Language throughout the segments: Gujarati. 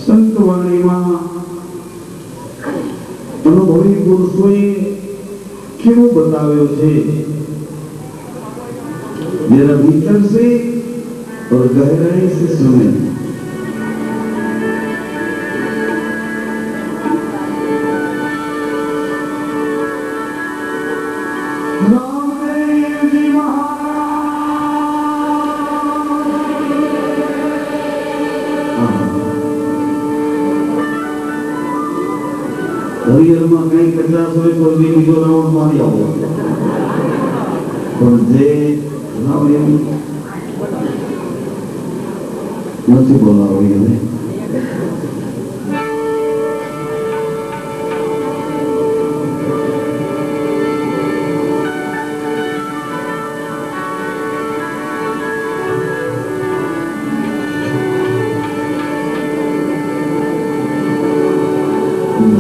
संतवाणी में अनुभवी पुरुषों क्यों बतावे छे जरा भीतर से और गहराई से सुने। रामदेव जी हरिहर में कई 50 तो बीजो राउंड मारी आओ पर जे नाम નથી બોલાવો એને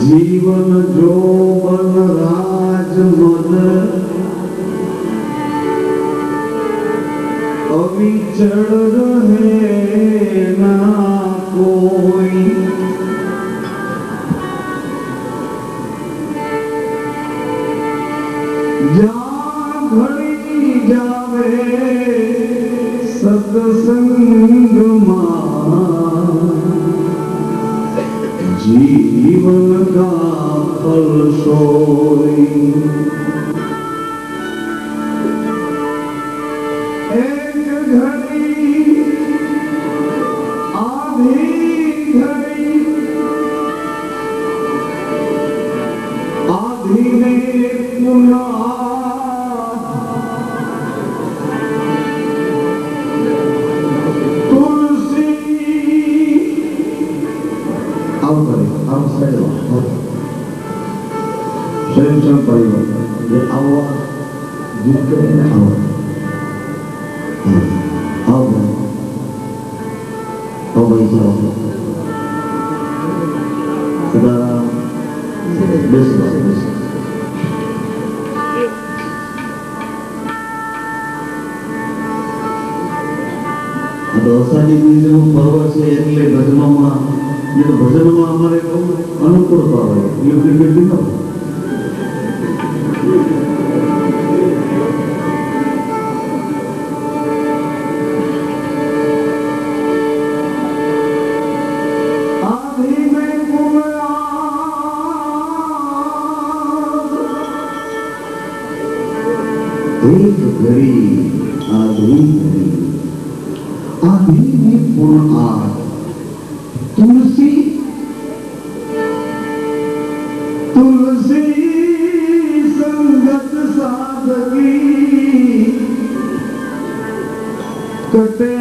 जीवन जोबन राज मन अविचल रहे ना कोई। जहाँ घड़ी जावे सत्संग जीवन का फल सोई। एक घड़ी आधी घड़ी आधी में पुनः तुलसी स्वयं परिवर्तन ये आवाज गीत करें आवाज आओ भाई जाओ सदाराम बेस दोसानी बीजों पर्व से એટલે ભજનમાં ये भजનમાં અમારે બહુ અનુકૂળતા હોય એટલે કેટલી ન एक घड़ी आधी घड़ी आधी में पूर्ण आठ तुलसी तुलसी संगत साधकी कटे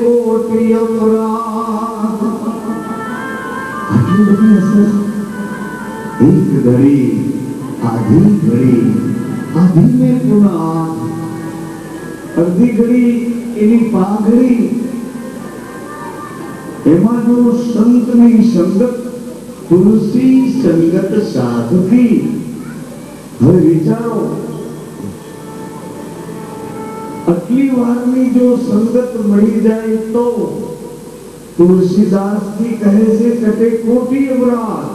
कोटि अपराध। एक घड़ी आधी घड़ी आधी में पुनः अर्धी घड़ी एनी पाघड़ी एमा जो संत ની સંગત तुलसी संगत साधकी। હવે વિચારો આટલી વારની જો સંગત મળી જાય તો तुलसीदास जी કહે છે કટે કોટી અપરાધ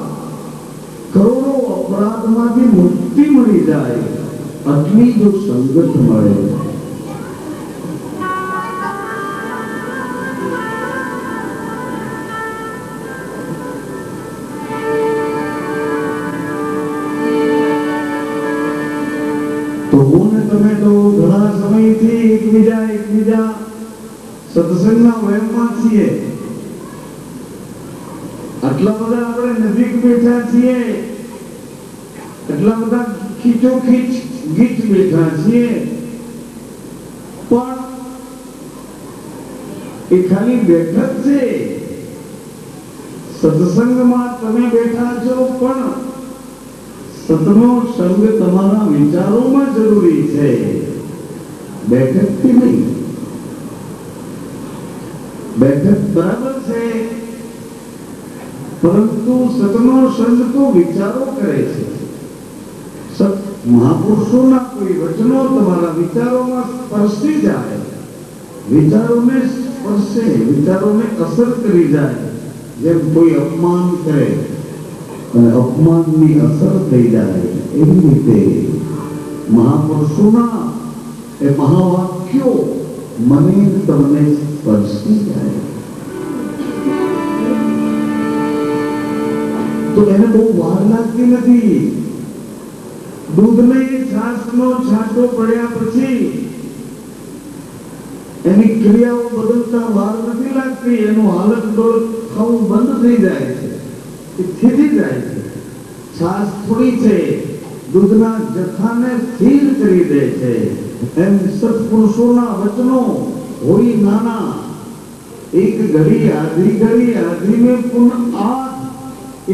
કરોડો અપરાધમાંથી મુક્તિ મળી જાય આટલી જો સંગત મળે। तो હું ને તમે તો ઘણા સમયથી એકબીજા સત્સંગના વયમાં છીએ। આટલા બધા આપણે નજીક બેઠા છીએ એટલા બધા ખીચોખીચ ગીત બેઠા છીએ પણ એ ખાલી બેઠક છે। સત્સંગમાં તમે બેઠા છો પણ સતનો સંગ તમારા વિચારોમાં જરૂરી છે બેઠકથી નહીં। બેઠક બરાબર છે परंतु सतनो संग तो विचारों करे छे। सत महापुरुषों ना कोई वचनों तुम्हारा विचारों में स्पर्शी जाए विचारों में स्पर्शे विचारों में असर करी जाए જેમ કોઈ અપમાન કરે અને અપમાનની અસર થઈ જાય એવી રીતે મહાપુરુષોના એ મહાવાક્યો મને તમને સ્પર્શી જાય તો એને બહુ વાર લાગતી નથી. દૂધને છાશનો છાંટો પડ્યા પછી એની ક્રિયાઓ બદલતા વાર નથી લાગતી. એનું હાલત ડોલત થવું બંધ થઈ જાય છે, એ થીજી જાય છે. છાશ થોડી છે, દૂધના જથ્થાને સ્થિર કરી દે છે. એમ સત્પુરુષોના વચનો હોય નાના, એક ઘડી આધીને પુનઃ આઠ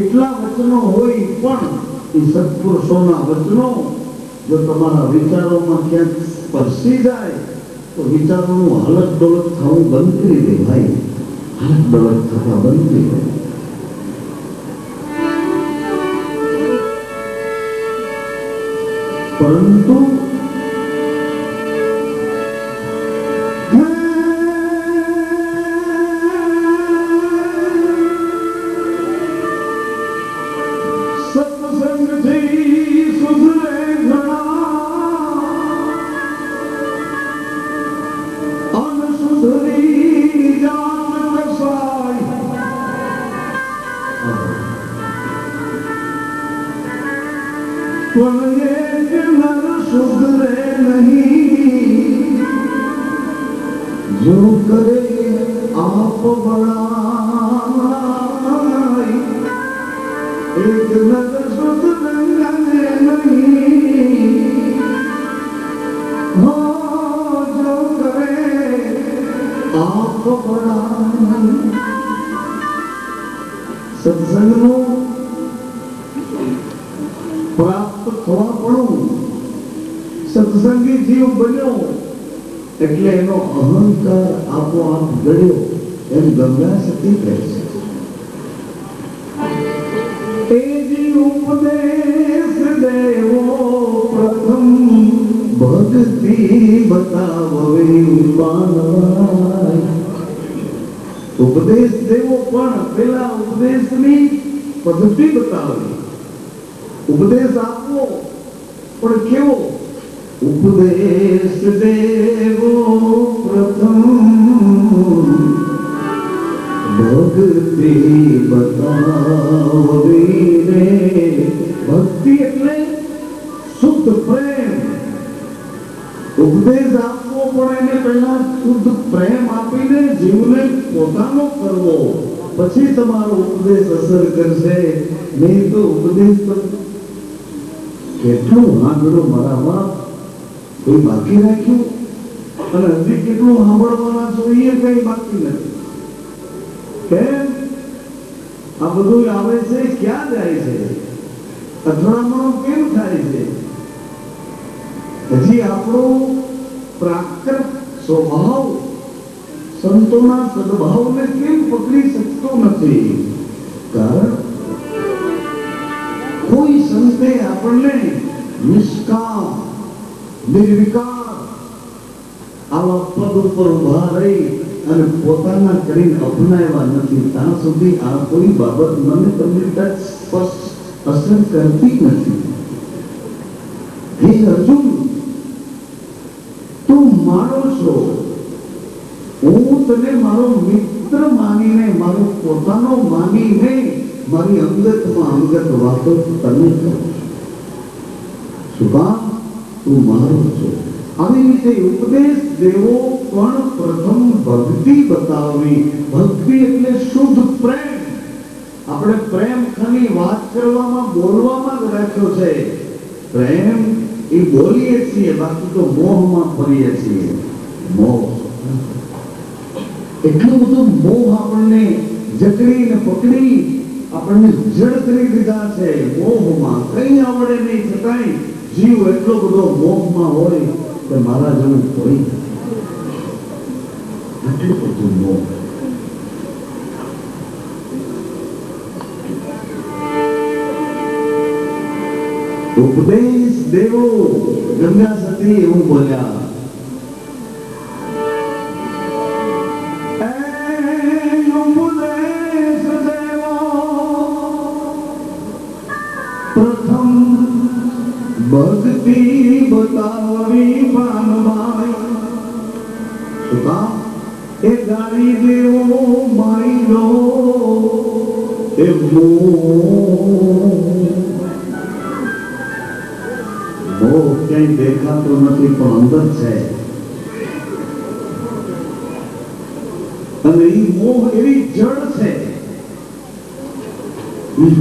એટલા વચનો હોય, પણ એ સત્પુરુષોના વચનો જો તમારા વિચારોમાં ક્યાંક સ્પર્શી જાય તો વિચારોનું હાલત ડોલત થવું બંધ કરી દે. ભાઈ, હાલત ડોલત થવા બંધ કરી દે. પરંતુ जो करे आप बड़ाई, एक नजर शुद्ध रंगने नहीं हो, जो करे आप बड़ाई. सत्संगનો પ્રાપ્ત થવા પડું, સત્સંગી જીવ બન્યો એટલે એનો અહંકાર આપોઆપ ગળ્યો, એમ ગંગા સતી કહે છે. તેજી ઉપદેશ દેવો પ્રથમ, ભક્તિ બતાવે માનવાય. ઉપદેશ દેવો પણ પેલા ઉપદેશની પદ્ધતિ બતાવી. ઉપદેશ આપવો પણ કેવો? ઉપદેશ દેવો પ્રથમ, ભક્તિ બતાવી રે. ભક્તિ એટલે શુદ્ધ પ્રેમ. ઉપદેશ આપવો પણ એને પહેલા શુદ્ધ પ્રેમ આપીને જીવને પોતાનો કરવો, પછી તમારો ઉપદેશ અસર કરશે. નહીં તો ઉપદેશ તો કેટલું સાંભળ્યું મારામાં, કોઈ બાકી રાખ્યું, અને હજી કેટલું સાંભળવાના છો એ કઈ બાકી નથી. કેમ આ બધું આવે છે, ક્યાં જાય છે, અથડામણો કેમ થાય છે? હજી આપણો પ્રાકૃત સ્વભાવ સંતોના સદભાવને કેમ પકડી શકતો નથી? કારણ કોઈ સંતે આપણને નિષ્કામ નિર્વિકાર આવા પદ ઉપર ઉભા રહી અને પોતાના કરીને અપનાવ્યા નથી, ત્યાં સુધી આ કોઈ બાબત મને તમને સ્પષ્ટ અસર કરતી નથી. હે અર્જુન, તું મારો છો, હું તને મારો મિત્ર માનીને, મારો પોતાનો માનીને મારી અંગતમાં અંગત વાતો તને કરું. શું કામ? તું મારો છો. આવી રીતે ઉપદેશ દેવો પણ પ્રથમ ભક્તિ બતાવવી. ભક્તિ એટલે શુદ્ધ પ્રેમ. આપણે પ્રેમ ખાલી વાત કરવામાં બોલવામાં જ રાખ્યો છે. પ્રેમ એ બોલીએ છીએ, બાકી તો મોહમાં ફરીએ છીએ. મોહ, એટલું બધું મોહ આપણને જકડીને પકડી આપણને જડ કરી દીધા છે. મોહમાં કઈ આવડે નહીં, છતાંય જીવ એટલો બધો મોહમાં હોય કે મારા જેવું કોઈ આટલું બધું મોહ. ઉપદેશ દેવો ગંગા સતી એવું બોલ્યા. ઉપદેશ ભક્તિ બતાવી પાનવાય સુકા એ ગાડી દેવો મારી લો એ મોહ ક્યાંય દેખાતો નથી પણ અંદર છે અને એ મોહ એવી જળ છે,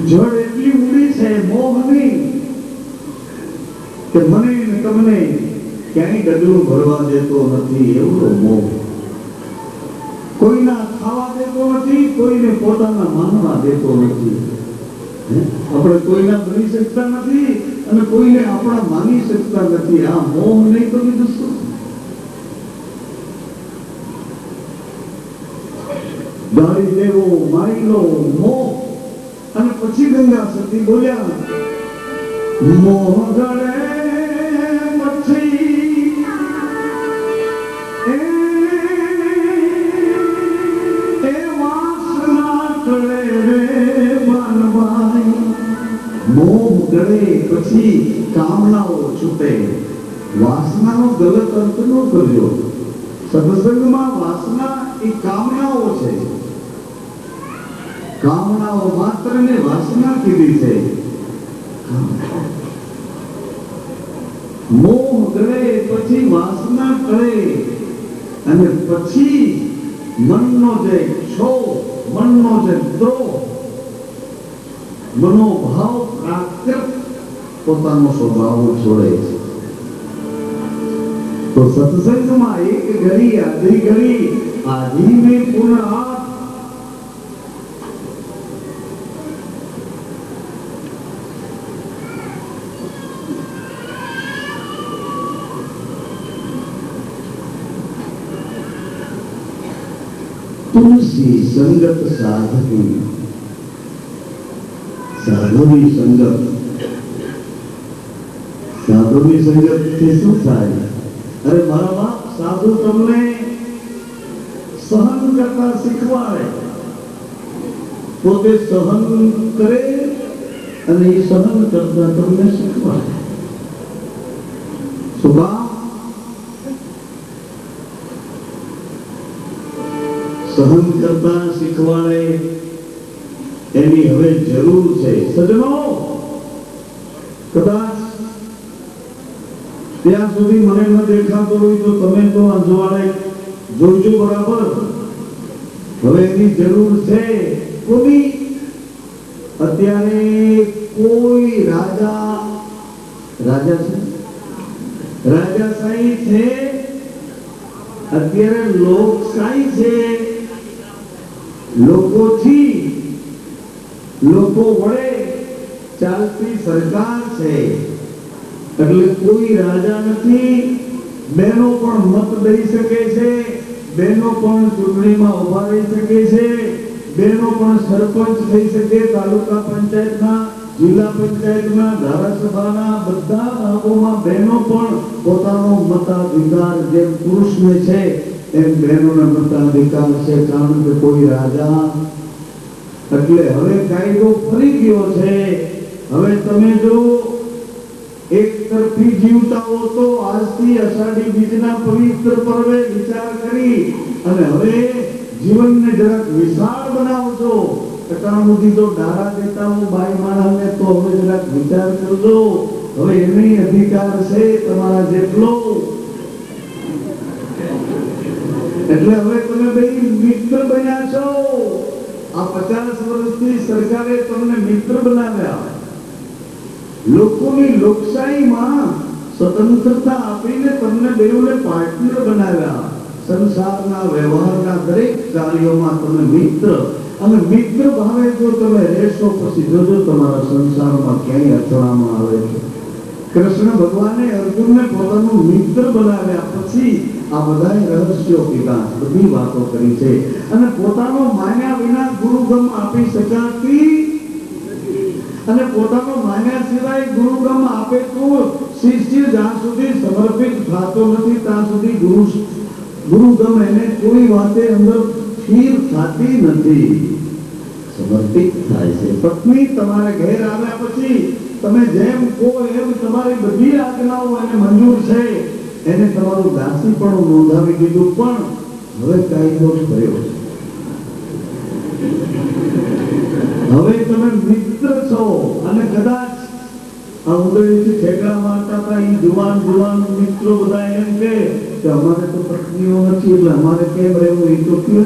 જળ એટલી ઊંડી છે મોહની કે મને ને તમને ક્યાંય ડગલું ભરવા દેતો નથી. એવડો મોહ કોઈના ખાવા દેતો નથી, કોઈને પોતાના માનવા દેતો નથી. આપણે કોઈના બની શકતા નથી અને કોઈને આપણા માની શકતા નથી. આ મોહ નહીં તો બીજું શું? ગાળી દેવો મારી લો મોહ. અને પછી ગંગા સતી બોલ્યા મોહ ગળે મચ્છી એ વાસના ગળે રે માનવાય. મોહ ગળે પછી કામનાઓ છૂટે. વાસનાનો ગલત અર્થ ન કરજો. સત્સંગમાં વાસના એ કામનાઓ છે. કામનાઓ માત્ર ને વાસના કીધી છે. મોહ ગળે પછી વાસના ટળે અને પછી મનનો જે ક્ષોભ, મનનો જે દ્રોહ, મનોભાવ પ્રાકૃત પોતાનો સ્વભાવ છોડે છે. તો સત્સંગમાં એક ઘડી આધી ઘડી આધી में पुनः तुलसी संगत साधकी साधुनी संगत. साधुनी संगत થી શું થાય? અરે મારા બાપ સાધુ તમને સહન કરતા શીખવાડે, પોતે સહન કરે અને એ સહન કરતા તમને શીખવાડે. સુભા સહન કરતા શીખવાડે એની હવે જરૂર છે. સજનો કદાચ ત્યાં સુધી મને ન દેખાતો હોય તો તમે તો અજવાળે જોજો બરાબર. હવે એની જરૂર છે. કોની? અત્યારે કોઈ રાજા છે, રાજાશાહી છે, અત્યારે લોકશાહી છે. લોકોથી લોકો વડે ચાલતી સરકાર છે. એટલે કોઈ રાજા નથી. બહેનો પણ મત દઈ શકે છે, બહેનો પણ ચૂંટણીમાં ઉભા રહી શકે છે, બહેનો પણ સરપંચ થઈ શકે. તાલુકા પંચાયતના, જિલ્લા પંચાયતના, ધારાસભાના બધા ભાગોમાં બહેનો પણ પોતાનો મતાધિકાર જેમ પુરુષને છે એમ બહેનોને મતાધિકાર છે. કારણ કે કોઈ રાજા. એટલે હવે કાયદો ફરી ગયો છે. હવે તમે જો એક તરફી જીવતા હો તો આજથી અષાઢી બીજના પવિત્ર પર્વે વિચાર કરી અને હવે જીવનને જરાક વિશાળ બનાવજો. ટકાણુંથી તો ડારા દેતા હો બાઈ માણસને તો હવે જરાક વિચાર કરજો. હવે એને અધિકાર છે તમારા જેટલો. એટલે હવે તમે બે મિત્ર બન્યા છો. આ 50 વર્ષથી સરકારે તમને મિત્ર બનાવ્યા. લોકોની લોકશાહીમાં સ્વતંત્રતા આપીને તમને બેઉને પાર્ટનર બનાવ્યા. સંસારના વ્યવહારના દરેક કાર્યોમાં તમે મિત્ર. અને મિત્ર ભાવે જો તમે રહેશો પછી જોજો તમારા સંસારમાં ક્યાંય અથડામણ આવે છે. કૃષ્ણ ભગવાને અર્જુનને પોતાનું મિત્ર બનાવ્યા પછી આ બધા રહસ્યો કીધા, બધી વાતો કરી છે. અને પોતાનો માન્યા વિના ગુરુગમ આપી શકાતી અને પોતાનો માન્યા સિવાય ગુરુગમ આપે તો શિષ્ય જ્યાં સુધી સમર્પિત થતો નથી ત્યાં સુધી ગુરુગમ એને કોઈ વાતે અંદર સ્થિર થતી નથી, સમર્પિત થાય છે. પત્ની તમારે ઘેર આવ્યા પછી તમે જેમ કહો એમ તમારી બધી આજ્ઞાઓ એને મંજૂર છે, એને તમારું દાસી પણ નોંધાવી દીધું, પણ હવે કાયદો થયો છે. હવે તમે મિત્ર છો અને કદાચ આ ઉદયથી ઠેકડા મારતા હતા એ જુવાન મિત્રો બધા એમ કે અમારે તો પત્નીઓ નથી એટલે અમારે કેમ રહેવું, એ તો કયો.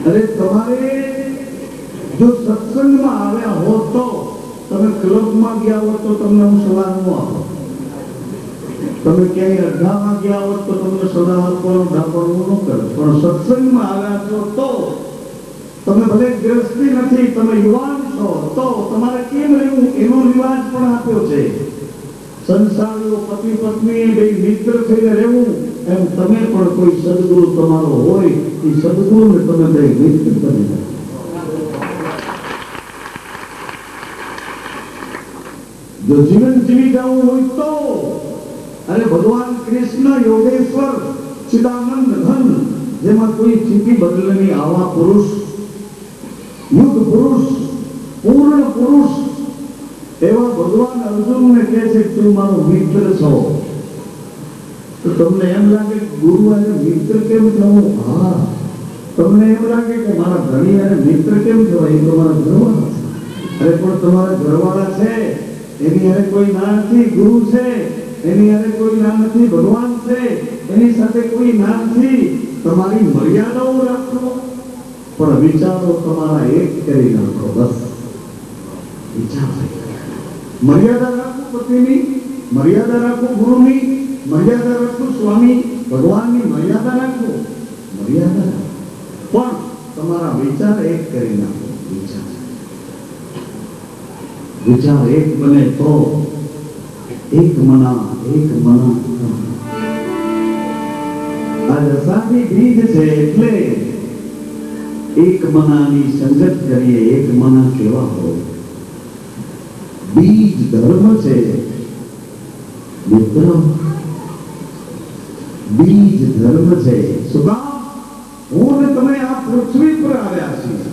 અરે તમારે જો સત્સંગમાં આવ્યા હોત તો તમે ક્લબમાં ગયા હોત તો તમને હું સલાહ ન આપો, તમે ક્યાંય અડધામાં ગયા હોત તો તમને સલાહ આપવાનું ડાપણું ન કરે, પણ સત્સંગમાં આવ્યા છો તો તમે ભલે ગ્રસ્તી નથી, તમે યુવાન છો તો તમારે કેમ રહેવું એનો રિવાજ પણ આપ્યો છે. સંસારીઓ પતિ પત્ની બે મિત્ર થઈને રહેવું, એમ તમે પણ કોઈ સદગુરુ તમારો હોય એ સદગુરુને તમે બે મિત્ર બની જાઓ. જો જીવન જીવી જવું હોય તો અરે ભગવાન કૃષ્ણ યોગેશ્વર ચિદાનંદ ઘન જેમાં કોઈ સ્થિતિ બદલની આવા પુરુષ, યુદ્ધ પુરુષ, પૂર્ણ પુરુષ એવા ભગવાન અર્જુનને કહે છે તું મારો મિત્ર છો. તો તમને એમ લાગે ગુરુ અને મિત્ર કેમ થવું? હા, તમને એમ લાગે કે મારા ધણી અને મિત્ર કેમ થવાય, એ તમારા ઘરવાળા છે. અરે પણ તમારા ઘરવાળા છે એની હારે કોઈ ના નથી, ગુરુ છે એની હારે કોઈ ના નથી, ભગવાન છે એની સાથે કોઈ ના નથી. તમારી મર્યાદાઓ રાખો, પણ વિચારો તમારા એક કરી નાખો. બસ વિચાર, મર્યાદા રાખો પતિની, મર્યાદા રાખો ગુરુની, મર્યાદા રાખો સ્વામી ભગવાનની, મર્યાદા રાખો, મર્યાદા પણ તમારા વિચાર એક કરી નાખો. વિચાર એક બને તો એક મના આ રસાની બીજ છે એટલે એક મનાની સંગત કરીએ. એક મના કેવા હોય? બીજ ધર્મ છે મિત્ર, બીજ ધર્મ છે. શું કામ? હું ને તમે આ પૃથ્વી પર આવ્યા છીએ,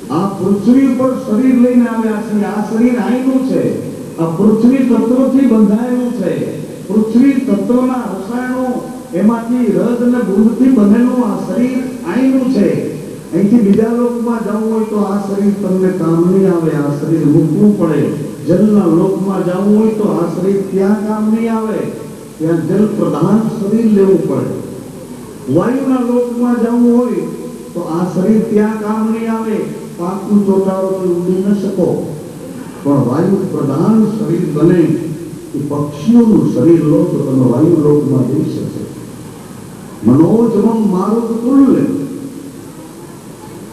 આ પૃથ્વી પર શરીર લઈને આવ્યા છીએ. આ શરીર આયનું છે, આ પૃથ્વી તત્વોથી બંધાયેલું છે. પૃથ્વી તત્વના રસાયણો એમાંથી રજ અને ગુણથી બનેલું આ શરીર આયનું છે. અહીંથી બીજા લોકમાં જવું હોય તો આ શરીર તમને કામ નહીં આવે, આ શરીર મૂકવું પડે. જલના લોકમાં જવું હોય તો આ શરીર ત્યાં કામ નહીં આવે, ત્યાં જલ પ્રધાન શરીર લેવું પડે. વાયુના લોકમાં જવું હોય તો આ શરીર ત્યાં કામ નહીં આવે, પાકું ચોટાડો ઉડી ન શકો. પણ વાયુ પ્રધાન શરીર બને એ પક્ષીઓનું શરીર લો તો તમે વાયુ લોકમાં જઈ શકશો. મનોજમમ મારુત તુલ્ય.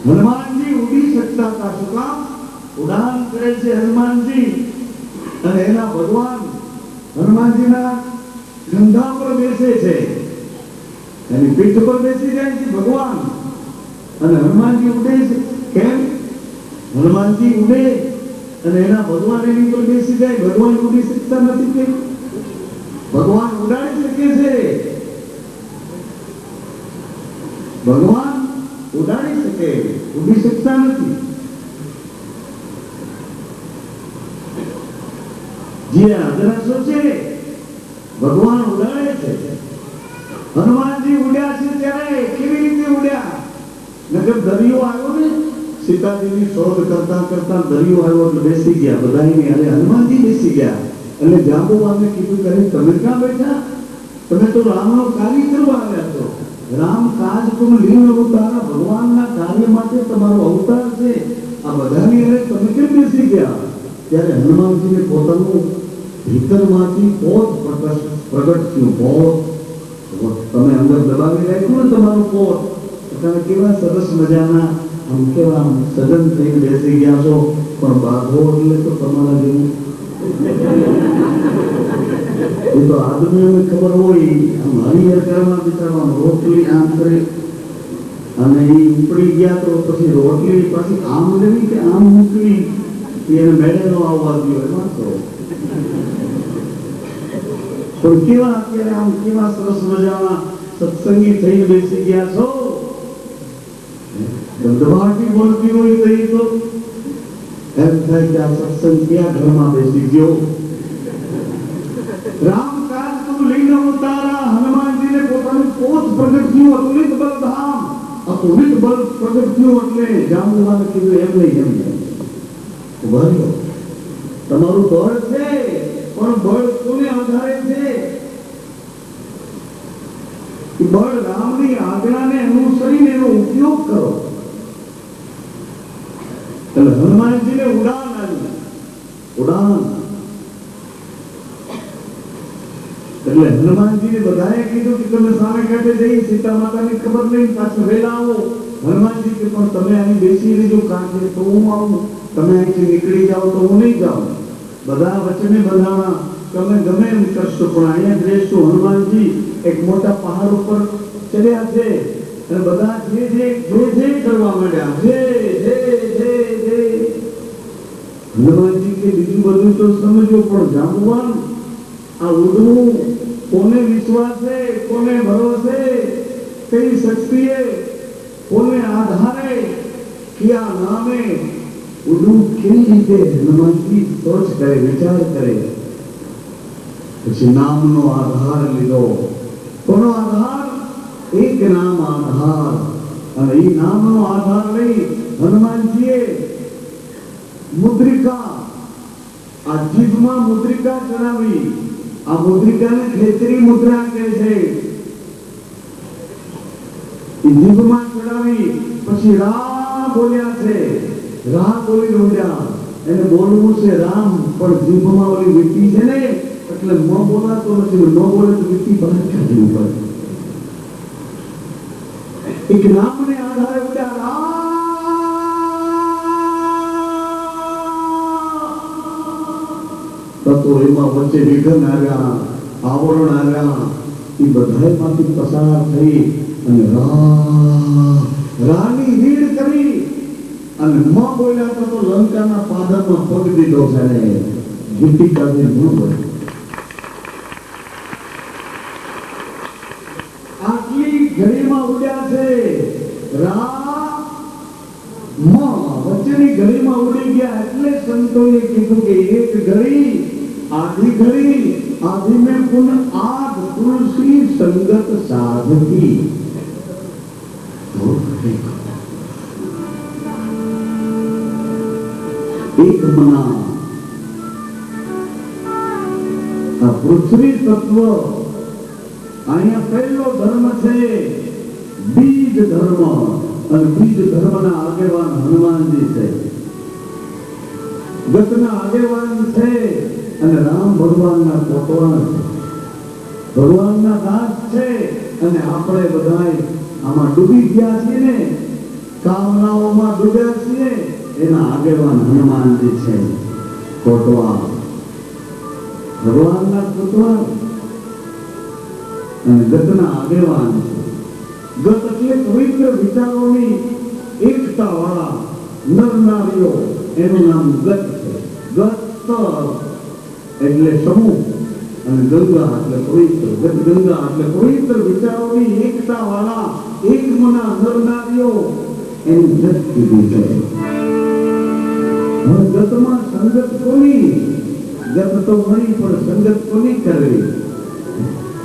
હનુમાનજી ઉડી શકતા હતા. શું કામ? ઉડાન કરે છે હનુમાનજી, અને એના ભગવાન હનુમાનજીના કંધા પર બેસે છે, એની પીઠ પર બેસી જાય છે ભગવાન, અને હનુમાનજી ઉડે છે. કેમ? હનુમાનજી ઉડે અને એના ભગવાન એની પર બેસી જાય. ભગવાન ઉડી શકતા નથી કે? ભગવાન ઉડાડી શકે છે, ભગવાન ઉડાડી શકે, ઉડી શકતા નથી. જે આદરાશો છે ભગવાન ઉડાડે છે. હનુમાનજી ઉડ્યા છે ત્યારે કેવી રીતે ઉડ્યા? નકર દરિયો આવ્યો ને, સીતાજીની શોધ કરતા કરતા દરિયો આવ્યો એટલે બેસી ગયા બધાની. અરે હનુમાનજી બેસી ગયા એટલે જાંબુવાને કીધું કે તમે ક્યાં બેઠા? તમે તો રામનો કાર્ય કરવા આવ્યા છો. રામ કાજ તુમ લીન અવતારા, ભગવાનના કાર્ય માટે તમારો અવતાર છે. આ બધાની અરે તમે કેમ બેસી ગયા? ત્યારે હનુમાનજીને પોતાનું ભીતરમાંથી પોત પ્રગટ થયું. પોત તમે અંદર દબાવી રાખ્યું ને તમારું પોત, તમે કેવા સરસ મજાના આમ કેવા સજન થઈને બેસી ગયા છો. પણ બાંધો એટલે તો તમારા જેવું એ તો આદમીઓને ખબર હોય. આમ હરિહર કરવા બિચારવા રોટલી આમ કરી અને એ ઉપડી ગયા તો પછી રોટલી પાછી આમ લેવી કે આમ મૂકવી એને મેળે નો આવવા દો એમાં તો. પણ કેવા અત્યારે આમ કેવા સરસ મજાના સત્સંગી થઈને બેસી ગયા છો. ધબધબાટી બોલતી હોય તો એ તો એમ થાય કે આ સત્સંગ ક્યાં ઘરમાં બેસી ગયો. રામકાજ તું લઈને અવતારા. હનુમાનજીને પોતાનું પોત પ્રગટ થયું. અતુલિત બલધામ, અતુલિત બલ પ્રગટ થયું એટલે જાંબુવાને કીધું એમ નહીં એમ ઉભા રહ્યો. તમારું બળ છે પણ બળ કોને આધારે છે? બળ રામની આજ્ઞાને અનુસરીને એનો ઉપયોગ કરો. એટલે હનુમાનજીને ઉડાન આવી. ઉડાન એટલે હનુમાનજીને બધાએ કીધું કે તમે સામે કાંઠે જઈ સીતા માતાની ખબર નહીં, પાછું વહેલા આવો. હનુમાનજી કે પણ તમે અહીં બેસી રહેજો, કાંઠે તો હું આવું. તમે અહીંથી નીકળી જાઓ તો હું નહીં જાઉં. બધા વચને બંધાણા, તમે ગમે એમ કરશો પણ અહીંયા જ રહેશો. હનુમાનજી એક મોટા પહાડ ઉપર ચડ્યા છે અને બધા જે કરવા માંડ્યા. હનુમાનજી કે બીજું બધું તો સમજો પણ જાંબુવાન આ ઉડવું કોને વિશ્વાસે, કોને ભરોસે, કઈ શક્તિએ, કોને આધારે, ક્યાં નામે ઉડવું, કેવી રીતે? હનુમાનજી સોચ કરે, વિચાર કરે. પછી નામનો આધાર લીધો. કોનો આધાર? એક નામ આધાર. અને એ નામનો આધાર લઈ હનુમાનજીએ મુદ્રિકા, આ જીભમાં મુદ્રિકા ચડાવી. આ મુદ્રિકાને ખેચરી મુદ્રા કહે છે. જીભમાં ચડાવી પછી રા બોલ્યા છે. રા બોલી રોડ્યા. એને બોલવું છે રામ, પણ જીભમાં ઓલી વીટી છે ને એટલે ન બોલાતો નથી. ન બોલે તો વીટી બહાર કાઢવી પડે. એક નામને આધારે બોલ્યા તો એમાં વચ્ચે વિઘન આવ્યા, આવરણ આવ્યા. એ બધામાંથી પસાર થઈ અને રાની વીડ કરી અને ન બોલ્યા તો લંકાના પાદરમાં પગ દીધો છે. જીતી કાઢી ન બોલ્યો. આટલી ઘડીમાં ઉડ્યા છે. વચ્ચેની ઘડીમાં ઉડી ગયા. એટલે સંતોએ કીધું કે એક ઘડી आधी घड़ी आधी में पुन आध तुलसी संगत साधकी. एक मना આ પૃથ્વી તત્વ અહીંયા પહેલો ધર્મ છે બીજ ધર્મ. અને બીજ ધર્મના આગેવાન હનુમાનજી છે. ગતના આગેવાન છે અને રામ ભગવાનના પોતવાન છે. ભગવાનના દાસ છે અને આપણે બધા આમાં ડૂબી ગયા છીએ ને, કામનાઓમાં ડૂબ્યા છીએ. એના આગેવાન હનુમાનજી છે. કોટવા ભગવાનના પોતવાન અને ગતના આગેવાન છે. ગત એટલે પવિત્ર વિચારોની એકતા વાળા નર નારીઓ, એનું નામ ગત છે. ગત એટલે સમૂહ અને ગંગા એટલે પવિત્ર. ગત ગંગા એટલે પવિત્ર વિચારોની એકતા વાળા એક મના નર નારીઓ એની ગત કીધી છે. ગતમાં સંગત કોની? ગત તો મળી પણ સંગત કોની કરવી?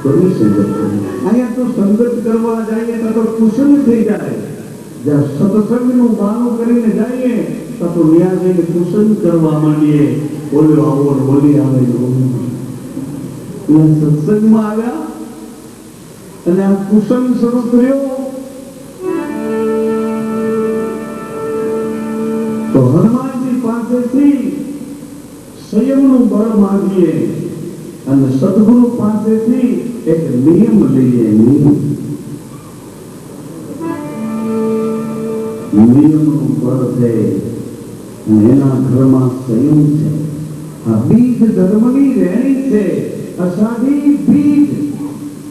કોની સંગત કરવી? અહીંયા તો સંગત કરવા જઈએ તો કુશલ થઈ જાય. જ્યાં સત્સંગનું બહાનું કરીને જઈએ તો ત્યાં જઈને કુશલ કરવા માંડીએ. બોલ્યો આવો બોલી આવે. સત્સંગમાં આવ્યા અને આ કુશલ શરૂ કર્યો તો હનુમાનજી પાસેથી સંયમનું બળ માંગીએ અને સદગુરુ પાસેથી એક નિયમ લઈએ. નિયમનું બળ છે અને એના ઘરમાં સંયમ છે. આ બીજ ધર્મની રહેણી છે. અષાઢી બીજ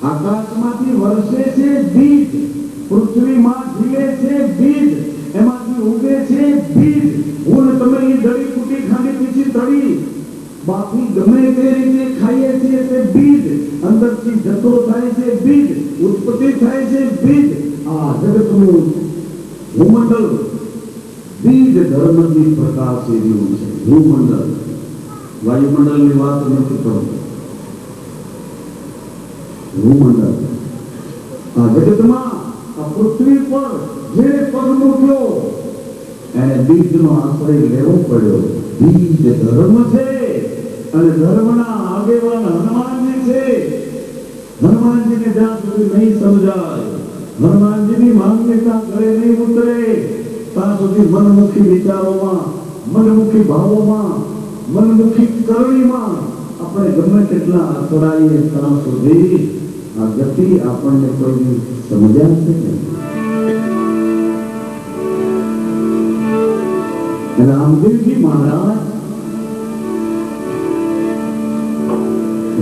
આકાશમાંથી વરસે છે. બીજ પૃથ્વીમાં ઝીલે છે. બીજ એમાંથી ઉગે છે. બીજ હું તમે એ દળી કુટી ખાંડી પીછી તળી બાકી ગમે તે રીતે ખાઈએ છીએ તે બીજ અંદરથી જતો થાય છે. બીજ ઉત્પત્તિ થાય છે. બીજ આ જગતનું ભૂમંડળ બીજ ધર્મની પ્રકાશ એવી છે. ભૂમંડળ વાયુમંડળની વાત નથી કરતો. ભૂમંડળ આ જગતમાં આ પૃથ્વી પર જે પગ મૂક્યો એને બીજનો આશ્રય લેવો પડ્યો. બીજ ધર્મ છે અને ધર્મના આગેવાન હનુમાનજી છે. હનુમાનજીને જ્યાં સુધી નહીં સમજાય, હનુમાનજીની માન્યતા ગળે નહીં ઉતરે ત્યાં સુધી મનમુખી વિચારોમાં, મનમુખી ભાવોમાં, મનમુખી કરણીમાં આપણે ગમે તેટલા અથડાઈએ ત્યાં સુધી આ ગતિ આપણને કોઈ સમજાય છે કે રામદેવજી મહારાજ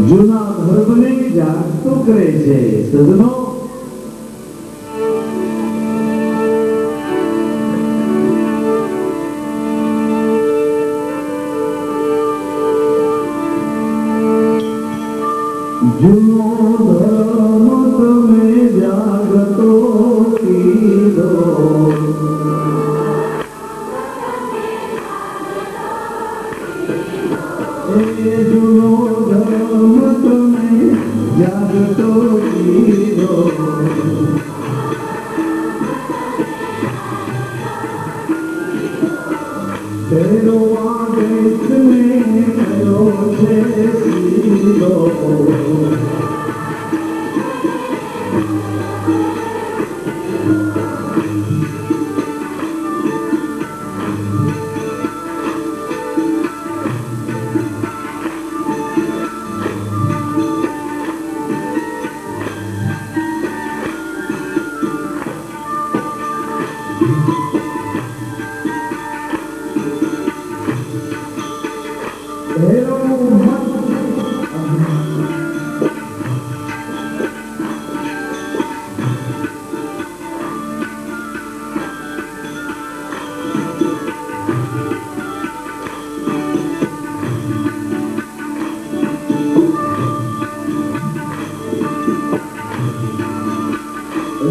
જૂના ધર્મને જાગતો કરે છે. સજનો, જૂનો ધર્મ તમે જાગતો કીધો, જૂનો ધર્મ તમે જાગતો કીધો, તેરો આદેશ ને થયો છે સીધો.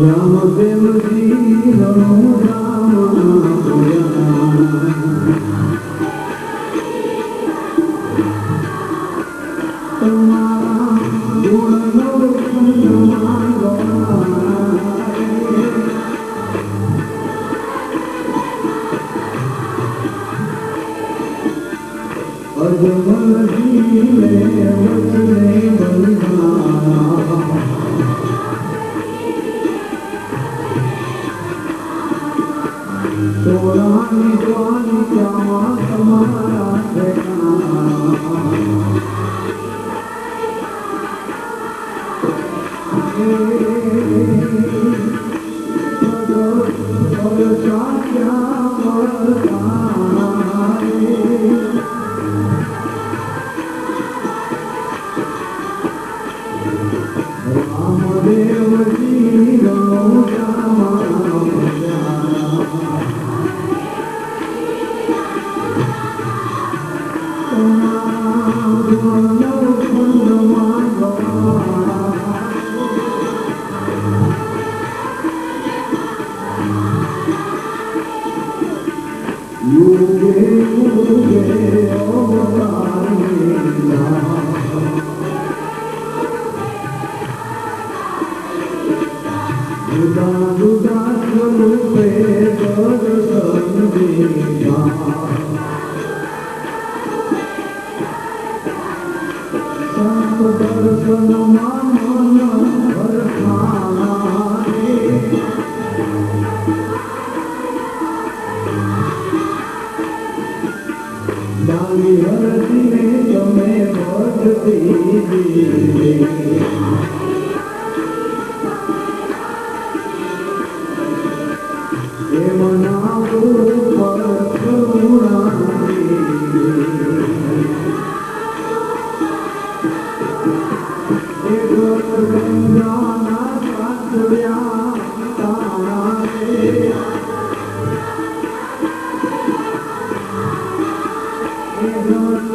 રામદેવજી રામ રામ તમારા ગુણનો ખંડમાં અજમલજી ને વચને બંધાણા, સોરાની દ્વારી ક્યામાં તમારા ઠેકાણા.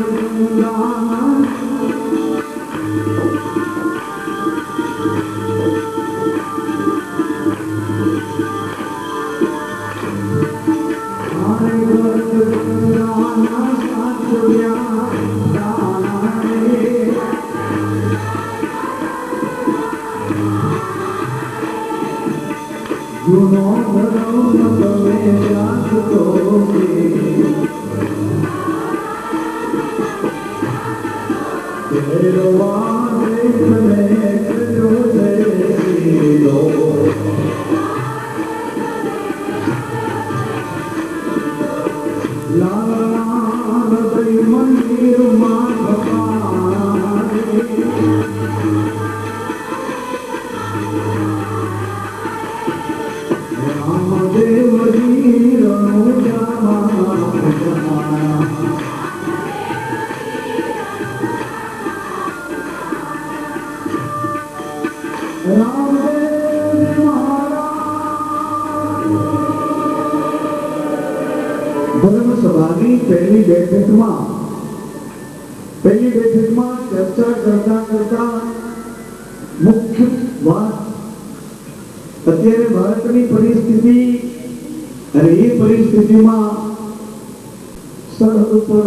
રામદેવજી રામ રામ जुनो धरो न तवे व्यास तोगे तेरो वादे खले जो जैसी लो लाला हृदय मंदिर माधवारे रामदेव जी रणो जामा रामदेव महाराज धर्मसभाની પહેલી બેઠકમાં ચર્ચા કરતા મુખ્ય વાત અત્યારે ભારતની પરિસ્થિતિ અને એ પરિસ્થિતિમાં સરહદ ઉપર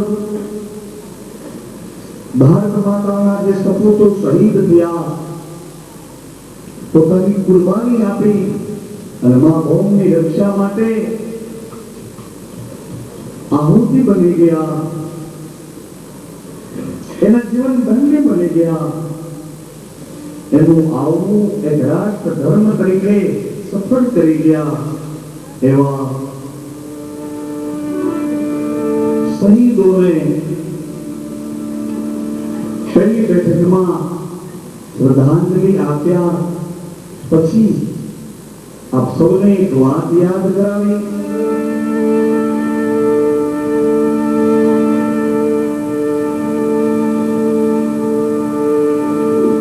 ભારત માતાના જે સપૂતો શહીદ થયા પોતાની કુરબાની આપી અને મા ભૌમની રક્ષા માટે આહુતિ બની ગયા એના જીવન ધન્ય બની ગયા એનું આવવું એક રાષ્ટ્ર ધર્મ તરીકે સફળ કરી ગયા એવા શહીદોને પહેલી બેઠકમાં શ્રદ્ધાંજલિ આપ્યા પછી આપ સૌને એક વાત યાદ કરાવી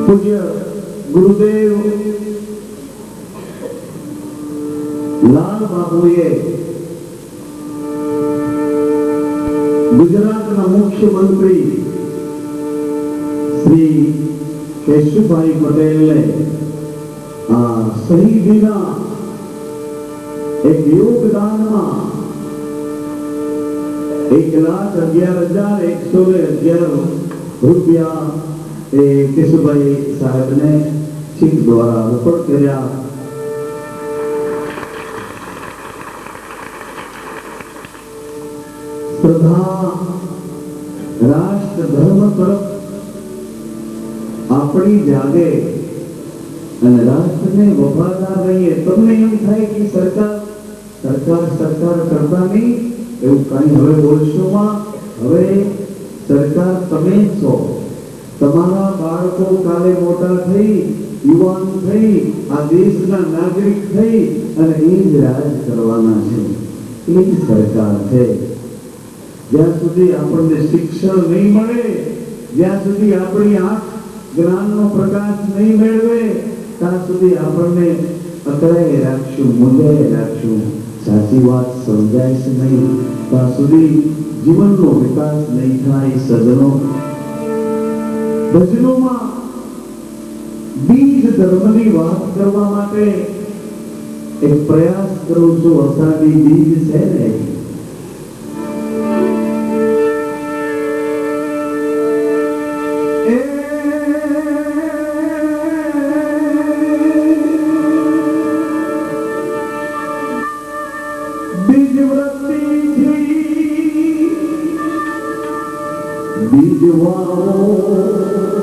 પૂજ્ય ગુરુદેવ લાલ બાપુએ ગુજરાતના મુખ્યમંત્રી શ્રી કેશુભાઈ પટેલને આ શહીદીના એક યોગદાનમાં 1,11,111 રૂપિયા એ કેશુભાઈ સાહેબને ચીફ દ્વારા રોકડ કર્યા શ્રદ્ધા રાષ્ટ્ર ધર્મ તરફ આપણી જાગે અને રાષ્ટ્રને વફાદાર રહીએ તમને એમ થાય કે સરકાર કરતા નહીં એવું કઈ હવે બોલશોમાં હવે સરકાર તમે જ છો તમારા બાળકો કાલે મોટા થઈ યુવાન થઈ આ દેશના નાગરિક થઈ અને એ જ રાજ કરવાના છે એ જ સરકાર છે જ્યાં સુધી આપણને શિક્ષણ નહીં મળે જ્યાં સુધી આપણી આંખ જ્ઞાનનો પ્રકાશ નહીં મેળવે ત્યાં સુધી આપણને અકળાઈ રાખશું મૂંઝાઈ રાખશું સાચી વાત સમજાય છે નહીં ત્યાં સુધી જીવનનો વિકાસ નહીં થાય સજનો ભજનોમાં બીજ ધર્મની વાત કરવા માટે એક પ્રયાસ કરું છું અષાઢી બીજ છે ને बीज वाओ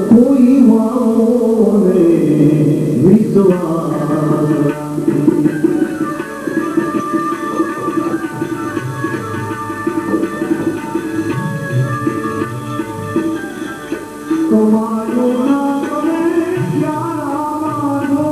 कोई वाओ रे विश्वास कमायो ना करे प्यारा मानो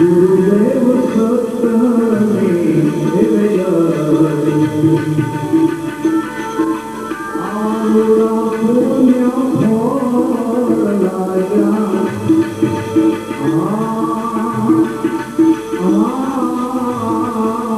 गुरुदेव सत्तने आलोरा पुण्य फल लाया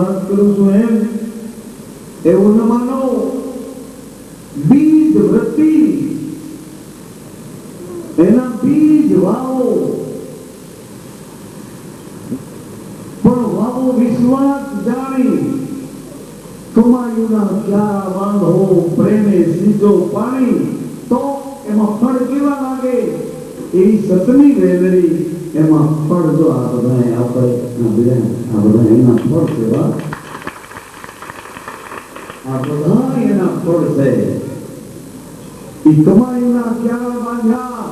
વાત કરું છું એમ એવું ન માનો. બીજ વૃત્તિ એના બીજ વાવો, પણ વાવો વિશ્વાસ જાણી. કમાયુના ક્યાં બાંધો પ્રેમે સીજો પાણી, તો એમાં ફળ કેવા લાગે? એવી સતની વેલરી એમાં ફળ. જો આ બધા આપણે આ બધા એના ફળ કેવા, આ બધા એના ફળ છે. એ કમાયુના ક્યાં બાંધ્યા,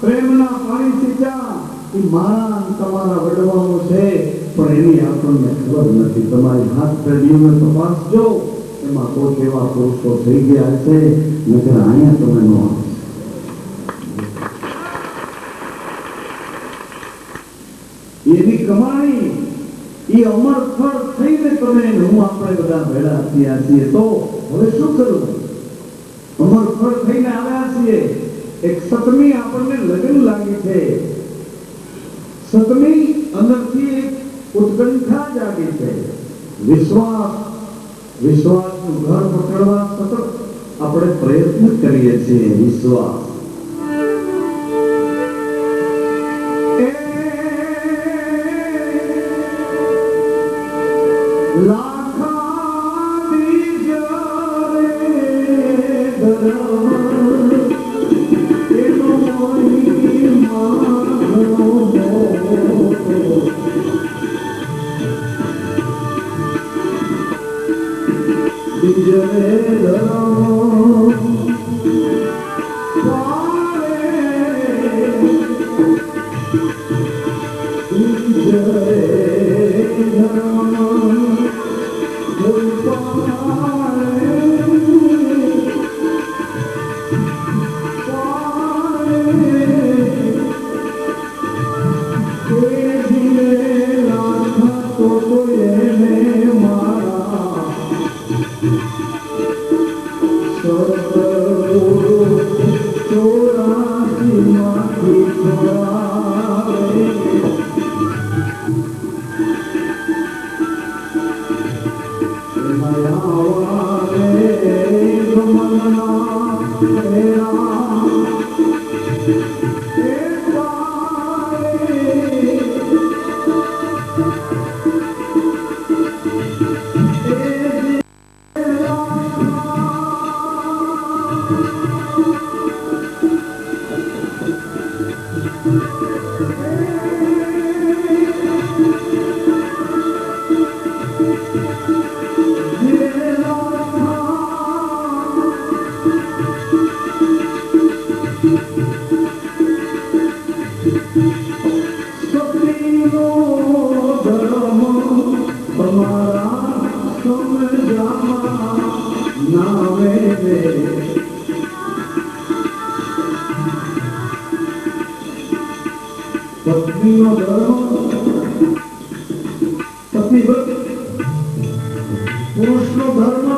પ્રેમના પાણી સીંચ્યા, એ મારા તમારા વડવાઓ છે, પણ એની આપણને ખબર નથી. તમારી હાથ પેઢીઓને તપાસજો, એમાં કોઈ એવા પુરુષો થઈ ગયા છે, નકર અહીંયા તમે નો. એની કમાણી એ અમર ફળ થઈને તમે હું આપણે બધા ભેળા થયા છીએ. તો હવે શું કરવું? અમર ફળ થઈને આવ્યા છીએ. એક સતમી આપણને લગ્ન લાગી છે. સતમી અંદરથી એક ઉત્કંઠા જાગી છે. વિશ્વાસનું ઘર પકડવા સતત આપણે પ્રયત્ન કરીએ છીએ. વિશ્વાસ પત્નીનો ધર્મ, પતિવ્રત પુરુષનો ધર્મ.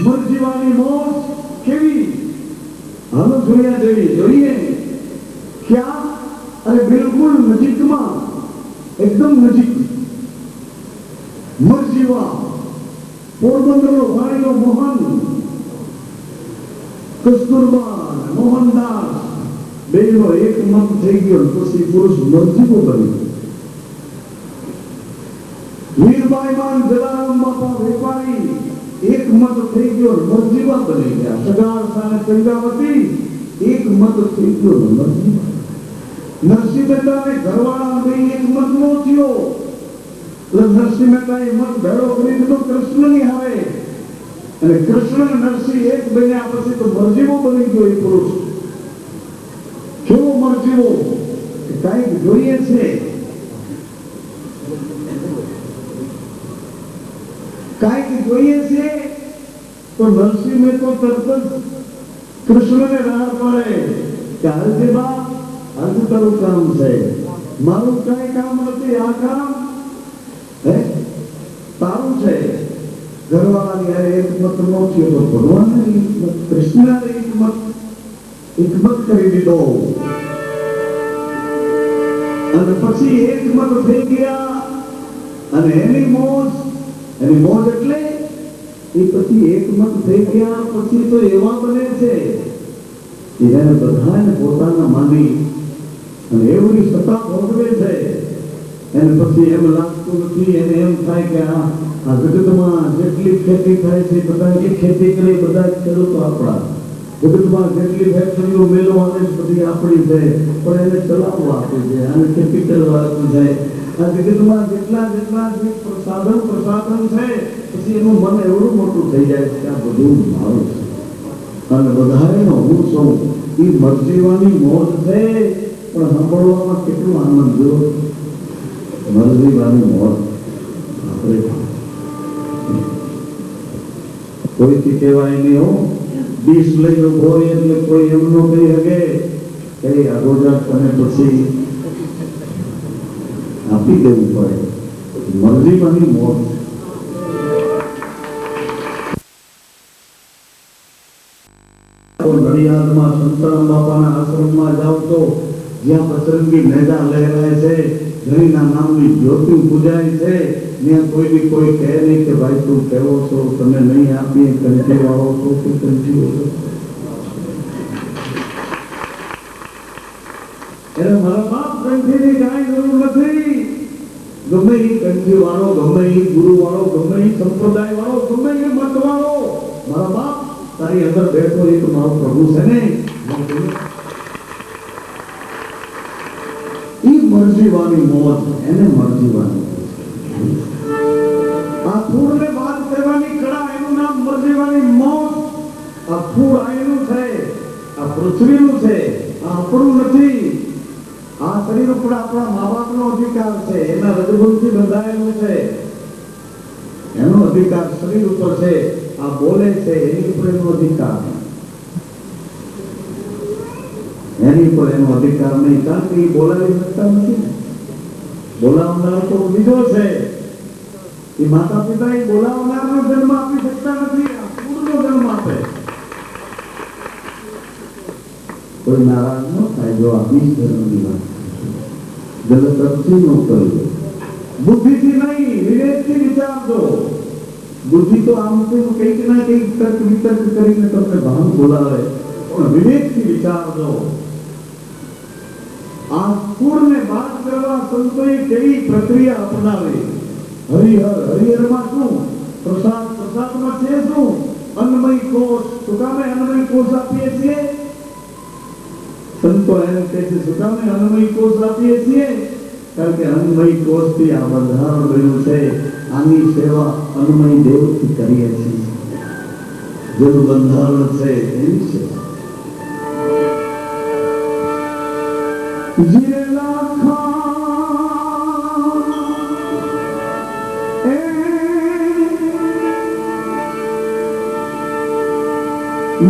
મરજીવાની મોજ કેવી હાલો જોયા જેવી જોઈએ. ક્યાં? અરે બિલકુલ નજીકમાં, એકદમ નજીક. મરજીવા પોરબંદરનો ભાઈનો મોહન, કસ્તુરબા, મોહનદાસ, બેનો એક મત થઈ ગયો પછી પુરુષ મરજીવો બની ગયો. વીરબાઈમાન જલારામ બાપા વેપારી એક મત થઈ ગયો મરજીવા બની ગયા. સગાર સાને ચંદ્રાવતી એક મત થઈ ગયો મરજીવા. નરસિંહ મહેતાને ઘરવાળા બે એક મત નો થયો એટલે નરસિંહ મહેતાએ મત ભેળો કરી દીધો કૃષ્ણની હારે અને કૃષ્ણ નરસિંહ એક બન્યા પછી તો મરજીવો બની ગયો એ પુરુષ. કેવો મરજીવો કઈક જોઈએ છે, કઈક જોઈએ છે તો નરસિંહ મહેતો તરત જ કૃષ્ણને રાહ પાડે કે હાલજે બા હજુ તારું કામ છે, મારું કઈ કામ નથી, આ કામ હે તારું છે. ઘરવાળાની યારે એક મત નો થયો તો ભગવાનને કૃષ્ણને એક મત કરી દીધો અને પછી એક મત થઈ ગયા અને એની મોજ એટલે એ પછી એક મત થઈ ગયા પછી તો એવા બને છે કે જ્યારે બધાને પોતાના માની અને એવડી સત્તા ભોગવે છે એને પછી એમ લાગતું નથી, એને એમ થાય કે આ જગતમાં જેટલી ખેતી થાય છે બધા એ ખેતી કરી, બધા ખેડૂતો આપણા, જગતમાં જેટલી ફેક્ટરીઓ મેલો આવે છે બધી આપણી છે પણ એને ચલાવવા આપ્યું છે અને ખેતી કરવા આપ્યું છે. આ જગતમાં જેટલા જે પ્રસાધન છે પછી એનું મન એવડું મોટું થઈ જાય છે કે આ બધું મારું છે અને બધાનો હું છું. એ મરજીવાની મોજ છે પણ સાંભળવામાં કેટલું આનંદ જો મરજીવાની મોજ. આપણે કોઈથી કહેવાય નહીં હો, 20 લઈને ઉભો રહે એટલે કોઈ એમ ન કહી શકે કે આ રોજા અને પછી આપી દેવું પડે. મરજીવાની મોજ. નડિયાદમાં સંતરામ બાપાના આશ્રમમાં જાવ તો જ્યાં પસરંગી નેજા લહેરાય છે, ધણીના નામની જ્યોતિ પૂજાય છે, ત્યાં કોઈ કહે નહીં કે ભાઈ તું કેવો છો, તમે નહીં આપીએ કંઠી વાળો છો કે કંઠી છો. એટલે મારા બાપ કંઠીની કાંઈ જરૂર નથી. ગમે એ કંઠી વાળો, ગમે એ ગુરુ વાળો, ગમે એ સંપ્રદાય વાળો, ગમે એ મત વાળો, મારા બાપ તારી અંદર બેઠો એક મારો પ્રભુ છે ને, એ મરજીવાની મોજ, એને મરજીવાની. આ ફૂડને વાત કરવાની કળા, એનું નામ મરજીવાની મોજ. આ ફૂડ આયનું છે, આ પૃથ્વીનું છે, આ આપણું નથી. આ શરીર ઉપર આપણા મા બાપનો અધિકાર છે, એના રજબૂનથી બંધાયેલું છે, એનો અધિકાર શરીર ઉપર છે. આ બોલે છે એની ઉપર એનો અધિકાર, એની પર એનો અધિકાર નહીં, કારણ કે એ બોલાવી શકતા નથી. બોલાવનાર તો બીજો છે. એ માતા પિતા એ બોલાવનારનો જન્મ આપી શકતા નથી, આ ફૂડનો જન્મ આપે. કોઈ નારાજ ન થાય જો આપી ધર્મની વાત ગલત અર્થથી ન કરજો. બુદ્ધિથી નહીં, વિવેકથી વિચારજો. બુદ્ધિ તો આમ કંઈક ના કંઈક તર્ક વિતર્ક કરીને તમને ભાન બોલાવે, પણ વિવેકથી વિચારજો. આ પૂરને બાદ કરવા સંતોએ કેવી પ્રક્રિયા અપનાવી. હરિહરમાં શું પ્રસાદમાં છે, શું અન્નમય કોષ. શું કામે અન્નમય કોષ આપીએ છીએ? સંતો એમ કહે છે શું કામે અન્નમય કોષ આપીએ છીએ? કારણ કે અન્નમય કોષથી આ બંધારણ બન્યું છે. આની સેવા અન્નમય દેવથી કરીએ છીએ. જેનું બંધારણ છે એની સેવા.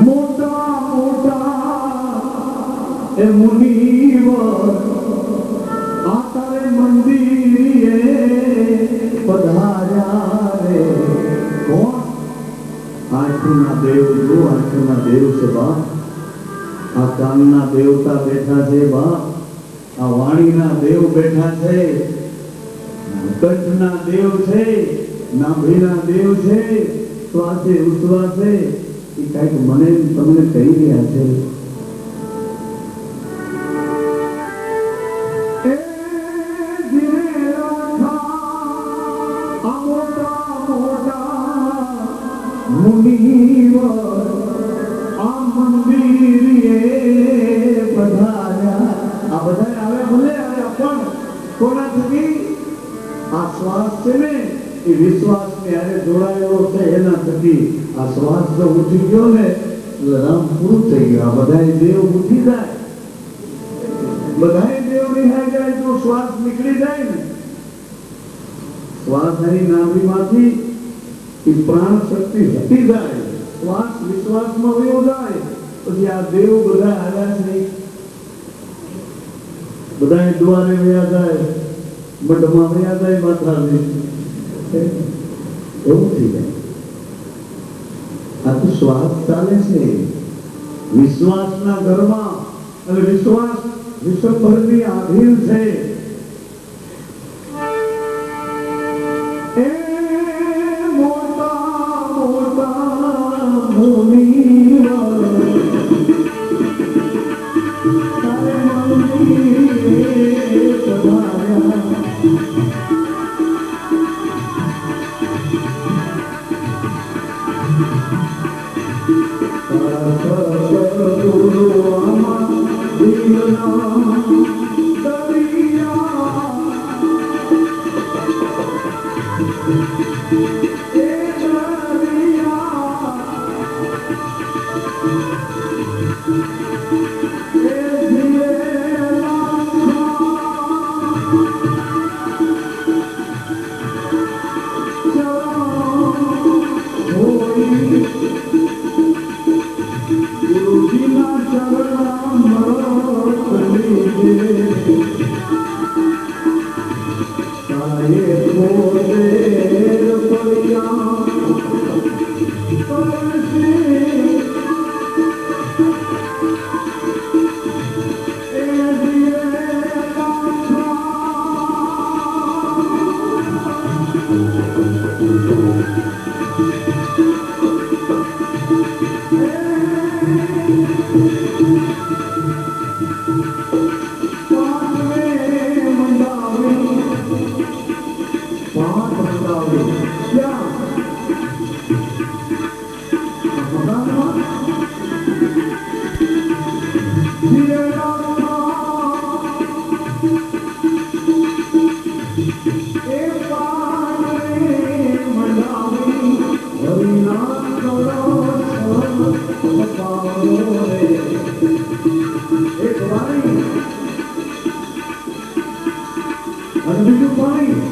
મોટા એ મુનિવર આ તારે મંદિરે પધાર્યા રે. કોણ? આંખના દેવ. જો આંખના દેવ છે બાપ, આ કાનના દેવતા બેઠા છે બાપ, આ વાણીના દેવ બેઠા છે, કંઠના દેવ છે, નાભીના દેવ છે, શ્વાસે ઉશ્વાસે એ કઈક મને તમને કહી રહ્યા છે. પણ કોના થકી આ શ્વાસ છે ને એ વિશ્વાસને હારે જોડાયેલો છે એના થકી આ શ્વાસ જો ઉઠી ગયો ને એટલે રામ પૂરું થઈ ગયું આ બધાય દેવ ઉઠી જાય બધાય દેવ નિહાઈ જાય તો શ્વાસ નીકળી જાય ને શ્વાસ એની નાભીમાંથી એ પ્રાણ શક્તિ હટી જાય શ્વાસ વિશ્વાસમાં વયો જાય પછી આ દેવ બધા આવ્યા છે બધા દ્વારે વયા જાય મઢમાં વયા જાય માથાને એવું થઈ જાય આ તો શ્વાસ ચાલે છે વિશ્વાસના ઘરમાં અને વિશ્વાસ વિશ્વભરની આધીન છે એ મોટા મોટા મુનિવર તારે મંદિરે પધાર્યા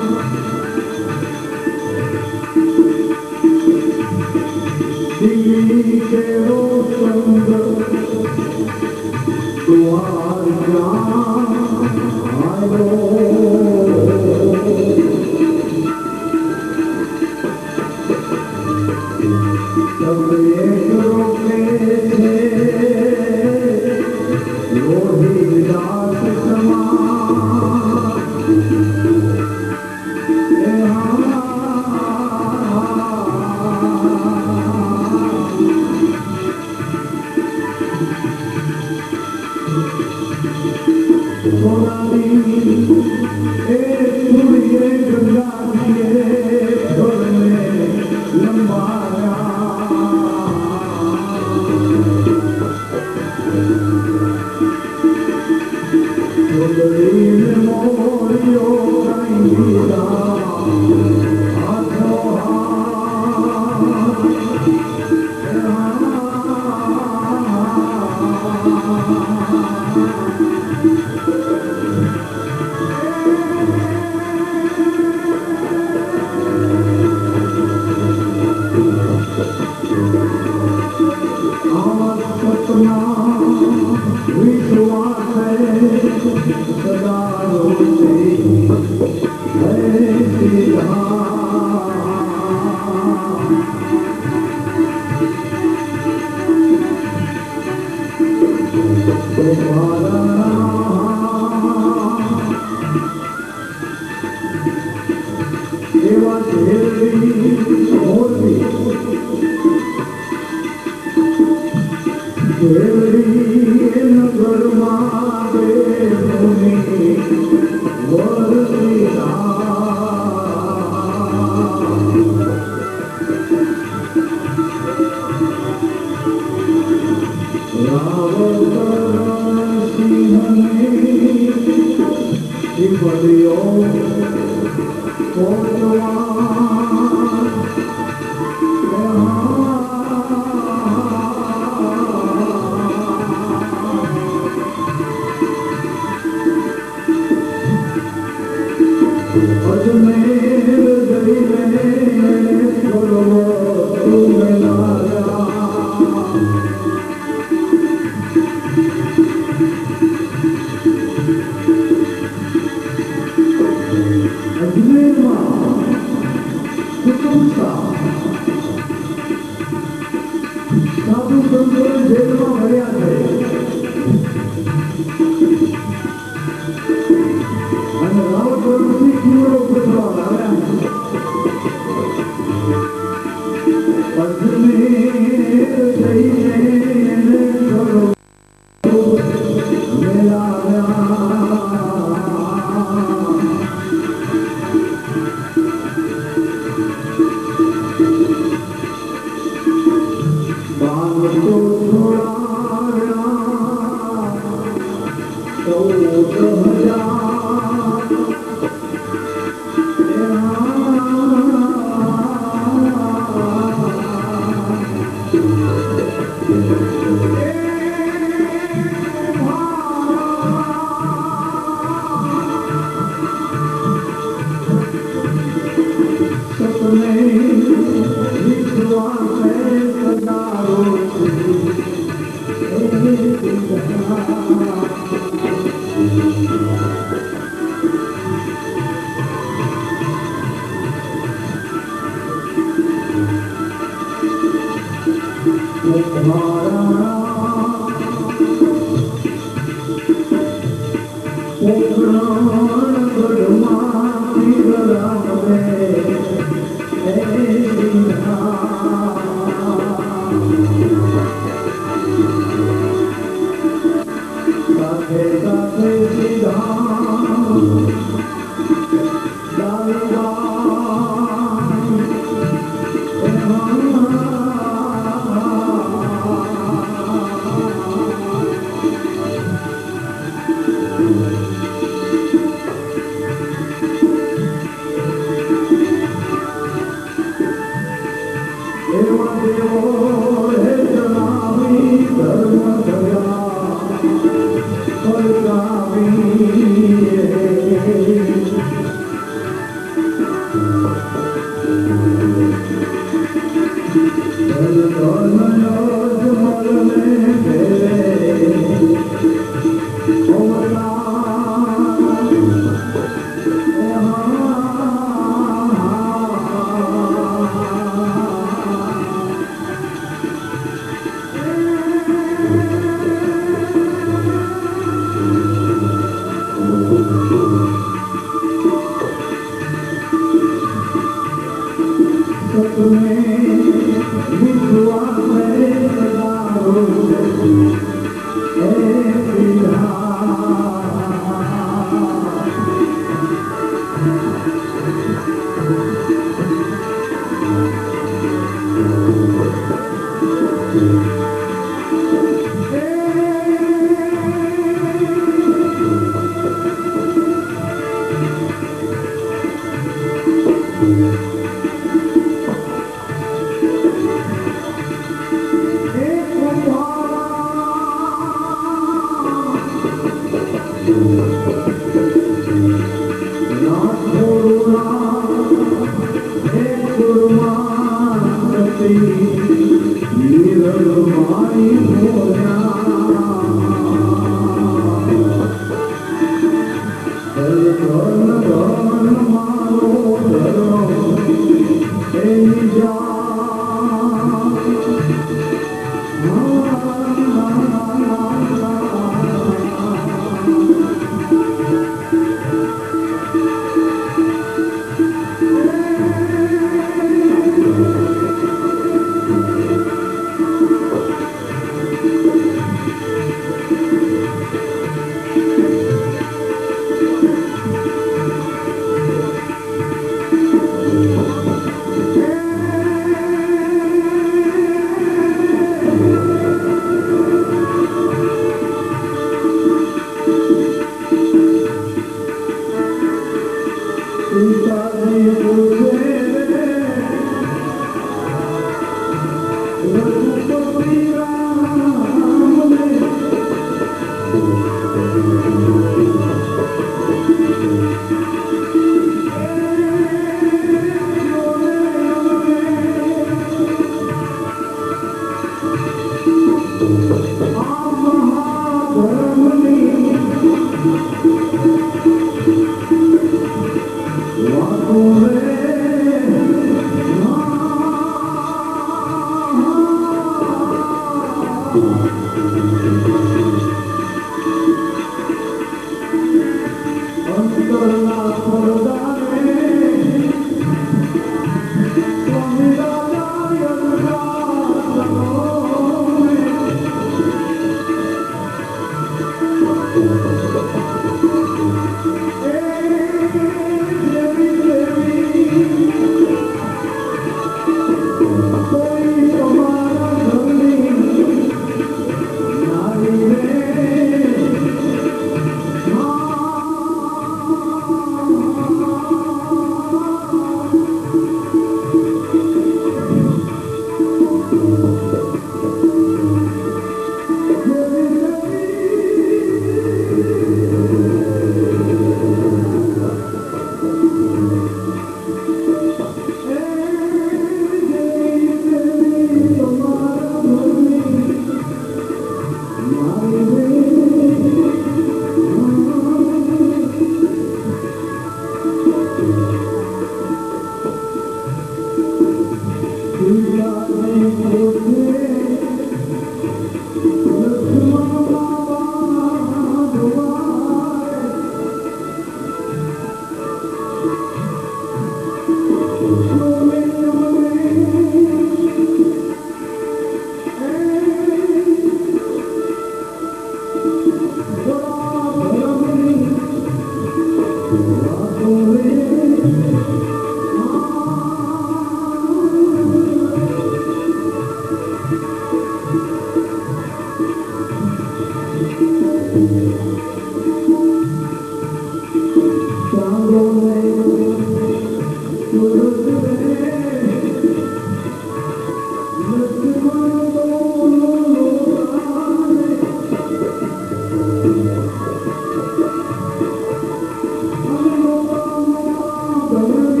Thank you.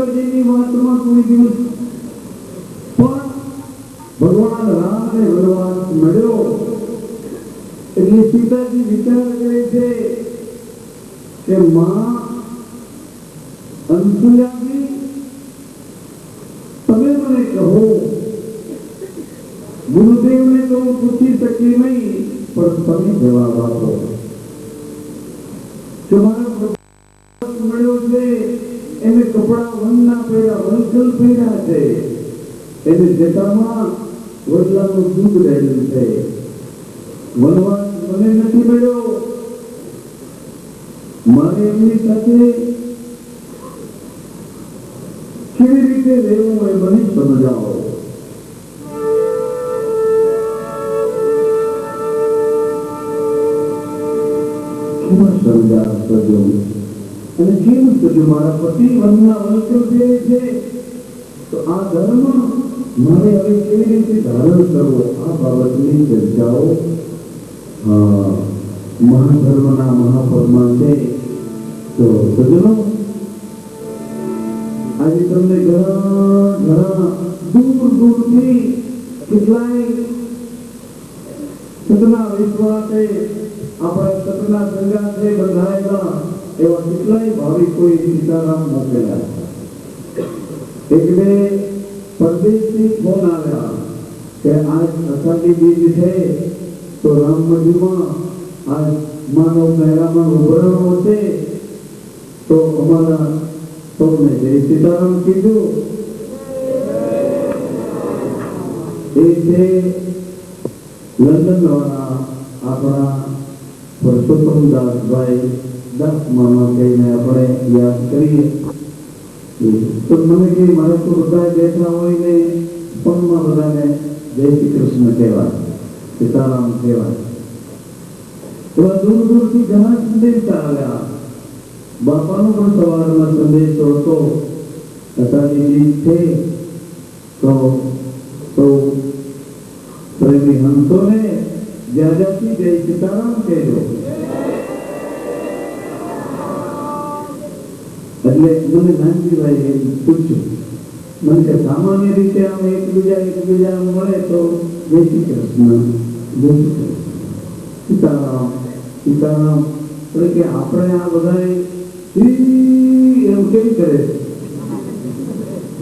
शंकरजी की बात में कोई दिवस पर भगवान राम ने वनवास મળ્યો એટલે સીતાજી વિચાર કરે છે કે માં અનસુયાજી તમે મને કહો ગુરુદેવને તો પૂછી શકી નહીં પણ તમે જવાબ આપો કે મારા વનવાસ મળ્યો છે એને કપડા વનના પહેર્યા વલખલ પહેર્યા છે એને જટામાં વડલાનું દૂધ રહેલું છે વનવાસ મને નથી મળ્યો મારે એમની સાથે કેવી રીતે રહેવું એ મને સમજાવો કેમ સમજાવજો અને કેમ સજુ મારા પતિ વનના વલખલ પહેરે છે તો આ ધર્મ મારે હવે કેવી રીતે ધારણ કરવો આ બાબતની ચર્ચાઓ મહાધર્મના મહાપદમાં છે તો સજ્જનો આજે તમને ઘણા દૂર દૂરથી કેટલાય સતના વિશ્વાસે આપણા સતના સંગાથે બંધાયેલા એવા કેટલાય ભાવિકોએ સીતારામ મોકલ્યા એક બે પરદેશથી ફોન આવ્યા કે आज अषाढ़ी बीज है तो राम मंदिर में आज मानव मेला में उभरणो है तो हमारा तो ने जय सीताराम कीधु लंडन वाला अपना पुरुषोत्तम दास भाई दास मामा कहीने अपने याद करिए तो मैंने कि मारे तो बता बैठा होई ने फोन में बधाने जय श्री कृष्ण कहेवा सीताराम कहेवा तो दूर दूर थी घना संदेश आव्या बापानो पण सवारमां संदेश હતો અષાઢી બીજ છે તો પ્રેમી હંસોને જ્યાદાથી જય સીતારામ કહેજો એટલે મને નાનજીભાઈએ પૂછ્યું મને કે સામાન્ય રીતે આમ એકબીજા મળે તો જય શ્રી કૃષ્ણ સીતારામ સીતારામ એટલે કે આપણે આ બધાએ એમ કેમ કરે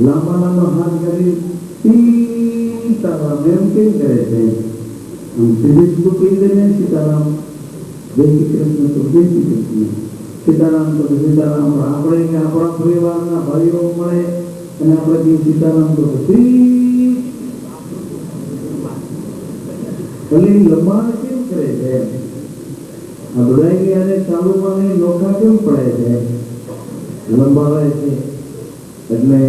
લાંબા લાંબા હાથ કરી सीताराम एम केम करे छे हम सीधे सीधું કહી દે सीताराम जय श्री कृष्ण तो जय श्री कृष्ण सीताराम तो सीताराम આપણે કે આપણા પરિવારના ભાઈઓ મળે અને આપણે કે सीताराम તો પછી ભલે લંબાણ કેમ કરે છે આ બધાની યારે ચાલુમાં નોખા કેમ પડે છે લંબાવાય છે એટલે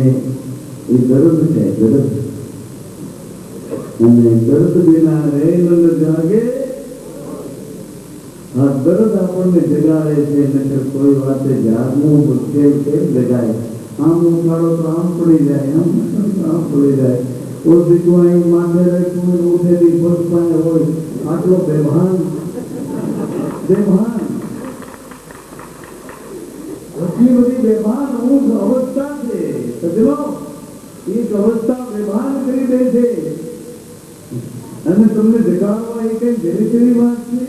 એ દર્દ છે દર્દ અને દર્દ વિના રહે ન જાગે આ દર્દ આપણને જગાડે છે નકર કોઈ વાતે જાગવું મુશ્કેલ કેમ જગાય આમ ઉઠાડો તો આમ પડી જાય આમ પડી જાય ઓ દીકવાઈ માથે રાખવું ઉઠેલી બસ પાસે હોય આટલો બેભાન એટલી બધી બેભાન ઊંઘ અવસ્થા છે સમજો એક અવસ્થા બેભાન કરી દે છે અને તમને જગાડવા એ કઈ જેવી તેવી વાત છે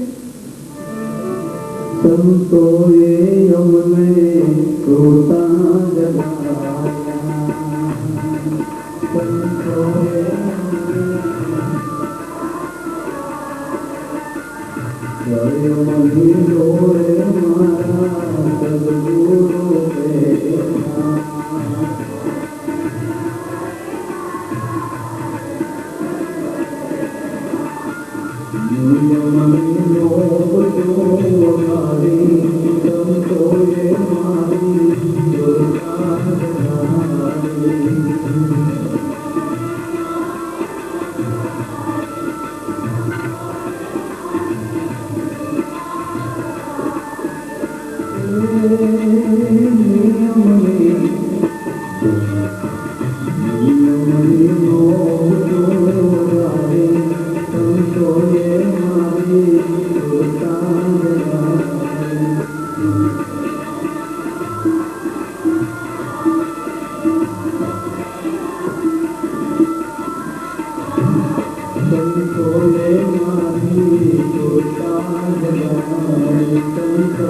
સંતોએ અમને રોતા જગાયા સંતોએ જય મંદિરો રે મારા સદગુરુ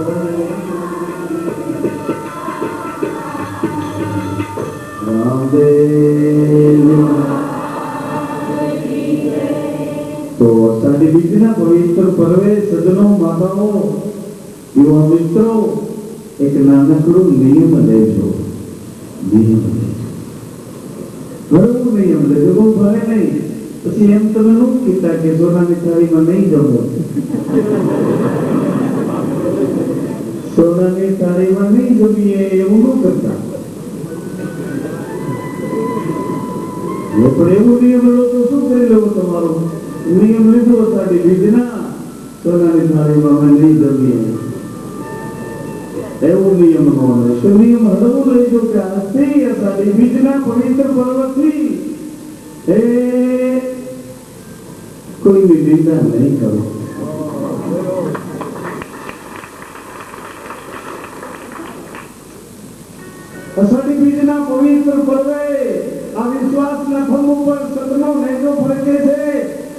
तो साड़ी बीजना पवित्र पर्वे सजनों माताओं युवा मित्रों एक नानकड़ो नियम लेजो बराबर नियम लेजो वो भय नहीं પછી એમ તમે નું કીધા કે સોનાની થાળીમાં નહીં જમો સોનાની થાળીમાં નહીં જમીએ એવું ન કરતા પણ એવું નિયમ લો તો શું કરી લેવો તમારો નિયમ લીધો સાડી બીજના સોનાની થાળીમાં અમે નહીં જમીએ એવું નિયમ નો હોય નિયમ હળવું લેજો કે આજથી સાડી બીજના પવિત્ર પર્વથી कोई भी निंदा नहीं करो अषाढ़ी बीजना पवित्र पर्वे आ विश्वास ना खंभ पर सतनो नेजो फरके छे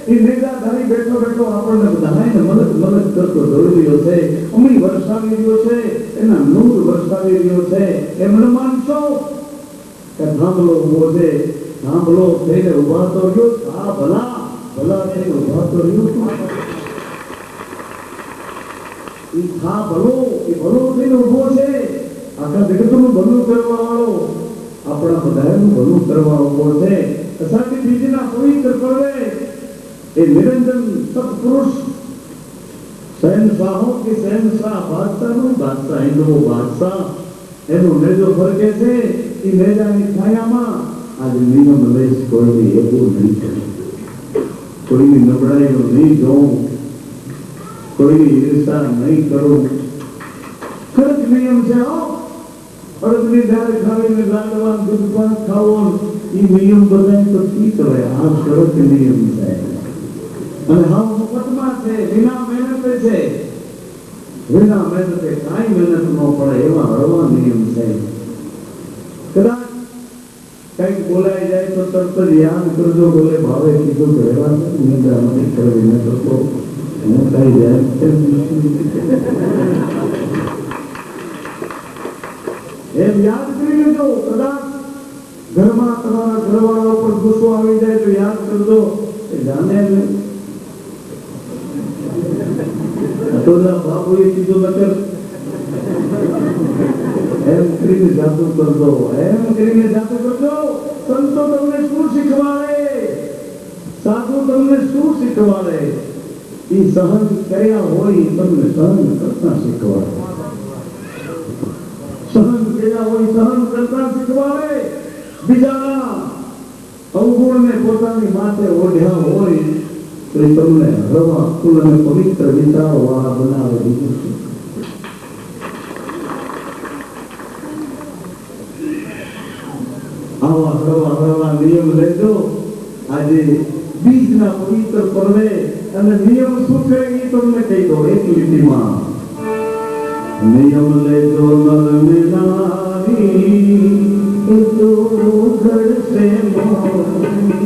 ई नेजाधारी बैठो बैठो આપણને બધાને મદદ કરતો દોડ્યો છે અમી વર્ષાવી રહ્યો છે એના નૂર વર્ષાવી રહ્યો છે એમને માનશો કે થાંભલો ઉભો છે થાંભલો થઈને ઉભા તો રહ્યો આ ભલા ભલા થઈને ઉભા તો રહ્યો એ થા ભલો એ ભલો થઈને ઉભો છે આખા જગતનું ભલું કરવા વાળો આપણા બધાનું ભલું કરવા ઉભો છે અષાઢી બીજના પવિત્ર પર્વે એ નિરંજન સત્પુરુષ શહેનશાહો કે શહેનશાહ બાદશાહનું બાદશાહ હિન્દુઓ બાદશાહ એનું નેજો ફરકે છે એ નેજાની છાયામાં आज नियम लेस कोई भी एवं नहीं करे कोई भी नबड़ाई को नहीं दो कोई भी ईर्षा नहीं करो खर्च नियम से आओ और अपनी दाल खावे में लाडवान दूध पान खाओ ये नियम बनाए तो ठीक है आप करो के नियम से અને हम मुकदमा से बिना मेहनत से काई मेहनत न पड़े एवं हड़वा नियम से कदाच कहीं बोलाए जाए तो तब याद कर दो बोले भावे कीधो कहेवा निंदा नहीं करवी न तो હું કઈ જાય એમ યાદ કરી લેજો કદાચ ઘરમાં તમારા ઘરવાળા ઉપર ગુસ્સો આવી જાય તો યાદ કરજો કે જાને અટોલા બાપુએ કીધું નકર એમ કરીને જાતું કરજો સંતો તમને શું શીખવાડે સાધુ તમને શું શીખવાડે એ સહન કર્યા હોય તમને સહન કરતા શીખવાડે સહન કર્યા હોય સહન કરતા શીખવાડે બીજાના અવગુણને પોતાની માથે ઓઢ્યા હોય તો એ તમને હળવા ફૂલ અને પવિત્ર વિચારવાળા બનાવે બીજું આવા હળવા નિયમ લેજો આજે બીજના પવિત્ર પર્વે અને નિયમ શું છે એ તમને કહી દો એક લીટીમાં નિયમ લેજો નર ને નારી એ તો ઘડશે મોરની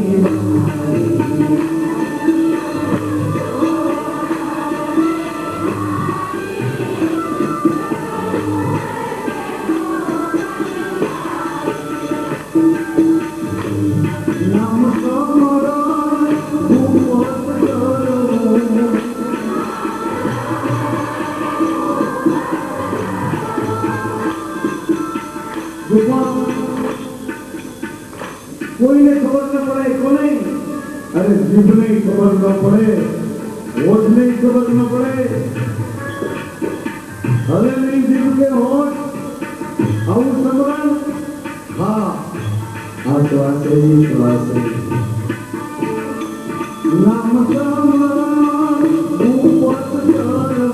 कोई ने खबर न पड़े कोने अरे जीभ ने खबर न पड़े होठ ने खबर न पड़े हले नहीं जीभ के होठ आउ समरण हाँ आश्वासे श्वासे नाम समरण उपत करम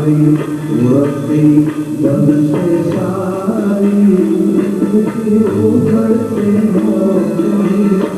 उड़ती बन से सारी उखड़ते हो